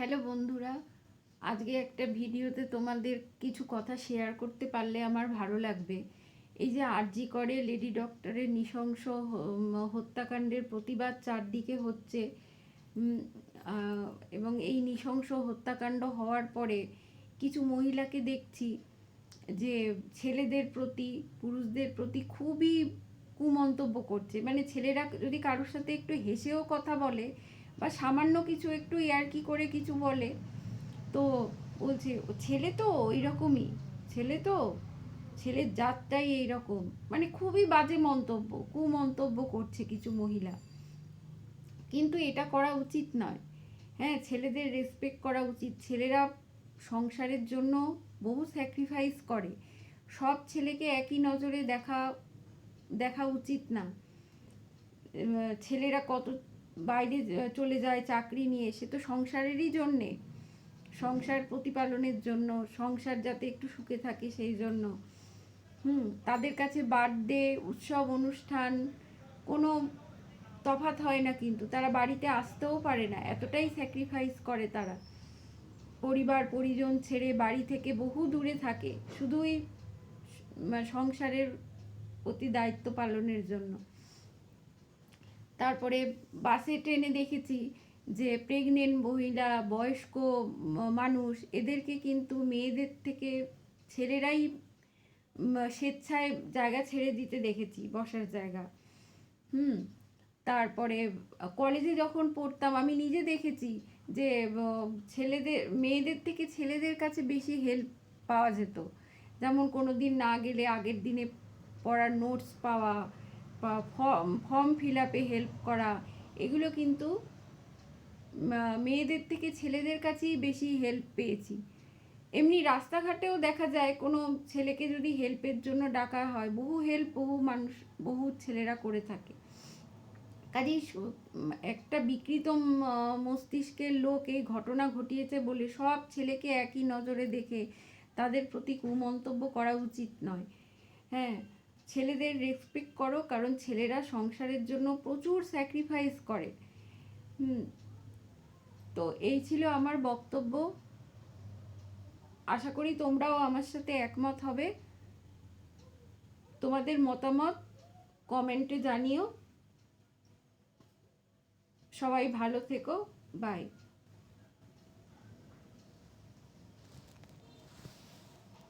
Hello বন্ধুরা, আজকে একটা ভিডিওতে তোমাদের কিছু কথা শেয়ার করতে পারলে আমার ভালো লাগবে। এই যে আরজি করে লেডি ডক্টরের নৃশংস হত্যাকাণ্ডের প্রতিবাদ চারদিকে হচ্ছে, উম, এবং এই নৃশংস হত্যাকাণ্ড হওয়ার পরে কিছু মহিলাকে দেখছি যে ছেলেদের প্রতি, পুরুষদের প্রতি খুবই কুমন্তব্য করছে। মানে ছেলেরা যদি কারোর সাথে একটু হেসেও কথা বলে বা সামান্য কিছু একটু ইয়ার্কি করে কিছু বলে, তো বলছে ছেলে তো এইরকমই, ছেলে তো, ছেলের জাতটাই এইরকম। মানে খুবই বাজে মন্তব্য, কুমন্তব্য করছে কিছু মহিলা। কিন্তু এটা করা উচিত নয়। হ্যাঁ, ছেলেদের রেসপেক্ট করা উচিত। ছেলেরা সংসারের জন্য বহু স্যাক্রিফাইস করে। সব ছেলেকে একই নজরে দেখা দেখা উচিত না। ছেলেরা কত বাইরে চলে যায় চাকরি নিয়ে, সে তো সংসারেরই জন্যে, সংসার প্রতিপালনের জন্য, সংসার যাতে একটু সুখে থাকে সেই জন্য। তাদের কাছে বার্থডে, উৎসব অনুষ্ঠান কোনো তফাৎ হয় না, কিন্তু তারা বাড়িতে আসতেও পারে না, এতটাই স্যাক্রিফাইস করে তারা। পরিবার পরিজন ছেড়ে বাড়ি থেকে বহু দূরে থাকে শুধুই সংসারের প্রতি দায়িত্ব পালনের জন্য। তারপরে বাসে ট্রেনে দেখেছি যে প্রেগনেন্ট মহিলা, বয়স্ক মানুষ, এদেরকে কিন্তু মেয়েদের থেকে ছেলেরাই স্বেচ্ছায় জায়গা ছেড়ে দিতে দেখেছি, বসার জায়গা। তারপরে কলেজে যখন পড়তাম আমি নিজে দেখেছি যে ছেলেদের, মেয়েদের থেকে ছেলেদের কাছে বেশি হেল্প পাওয়া যেত। যেমন কোনো দিন না গেলে আগের দিনে পড়ার নোটস পাওয়া বা ফর্ম ফিল আপে হেল্প করা, এগুলো কিন্তু মেয়েদের থেকে ছেলেদের কাছেই বেশি হেল্প পেয়েছি। এমনি রাস্তাঘাটেও দেখা যায় কোনো ছেলেকে যদি হেল্পের জন্য ডাকা হয়, বহু হেল্প বহু মানুষ, বহু ছেলেরা করে থাকে। কাজেই একটা বিকৃত মস্তিষ্কের লোক এই ঘটনা ঘটিয়েছে বলে সব ছেলেকে একই নজরে দেখে তাদের প্রতি কুমন্তব্য করা উচিত নয়। হ্যাঁ, ছেলেদের রেসপেক্ট করো, কারণ ছেলেরা সংসারের জন্য প্রচুর স্যাক্রিফাইস করে। তো এই ছিল আমার বক্তব্য। আশা করি তোমরাও আমার সাথে একমত হবে। তোমাদের মতামত কমেন্টে জানিও। সবাই ভালো থেকো। বাই।